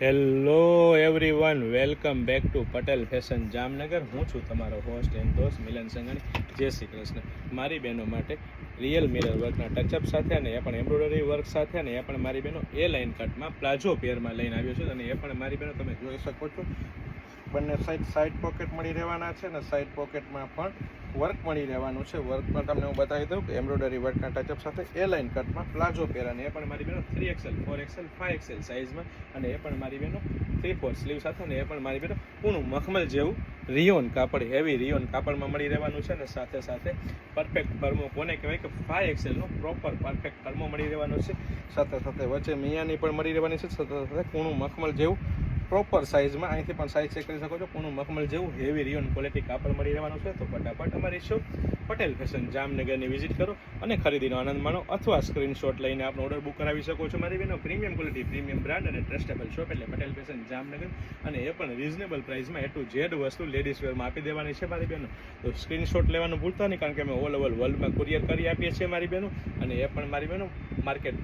Hello everyone, welcome back to Patel fashion Jamnagar. હું છું તમારો હોસ્ટ એન્ડ દોસ્ત મિલન સંઘાણી. જય શ્રી કૃષ્ણ. મારી બહેનો માટે રિયલ મિરર વર્કના ટચઅપ સાથે અને એ પણ એમ્બ્રોઇડરી વર્ક સાથે અને એ પણ મારી બહેનો એ લાઇન કટમાં પ્લાઝો પેરમાં લઈને આવ્યો છું. અને એ પણ મારી બહેનો તમે જોઈ શકો છો, બંને સાઈડ પોકેટ મળી રહેવાના છે અને સાઈડ પોકેટમાં પણ વર્ક મળી રહેવાનું છે. વર્ક પણ તમને હું બતાવી દઉં કે એમ્બ્રોઇડરી વર્કના ટચઅપ સાથે એ લાઇન કટમાં પ્લાઝો પેર, અને એ પણ મારી બહેનો 3XL 4XL 5XL સાઇઝમાં, અને એ પણ મારી બહેનો 3/4 સ્લીવ સાથે, અને એ પણ મારી બહેનો પૂરું મખમલ જેવું રિયોન કાપડ, હેવી રિયોન કાપડમાં મળી રહેવાનું છે. અને સાથે સાથે પરફેક્ટ કર્મો કોને કહેવાય કે 5XL નો પ્રોપર પરફેક્ટ કર્મો મળી રહેવાનો છે. સાથે સાથે વચ્ચે મિયાની પણ મળી રહેવાની છે. સાથે સાથે પૂરું મખમલ જેવું પ્રોપર સાઇઝમાં, અહીંથી પણ સાઇઝ ચેક કરી શકો છો, પૂરું મખમલ જેવું હેવી રિયોન ક્વોલિટી કાપડ મળી રહેવાનું છે. તો ફટાફટ અમારી શોપ પટેલ ફેશન જામનગરની વિઝિટ કરો અને ખરીદીનો આનંદ માણો, અથવા સ્ક્રીનશોટ લઈને આપણો ઓર્ડર બુક કરાવી શકો છો. મારી બહેનો પ્રીમિયમ ક્વોલિટી, પ્રીમિયમ બ્રાન્ડ અને ટ્રસ્ટેબલ શોપ એટલે પટેલ ફેશન જામનગર, અને એ પણ રિઝનેબલ પ્રાઇસમાં A to Z વસ્તુ લેડીઝ વેરમાં આપી દેવાની છે મારી બહેનો. તો સ્ક્રીનશોટ લેવાનું ભૂલતા નહીં, કારણ કે અમે ઓલ ઓવર વર્લ્ડમાં કુરિયર કરી આપીએ છીએ મારી બહેનો, અને એ પણ મારી બહેનો માર્કેટ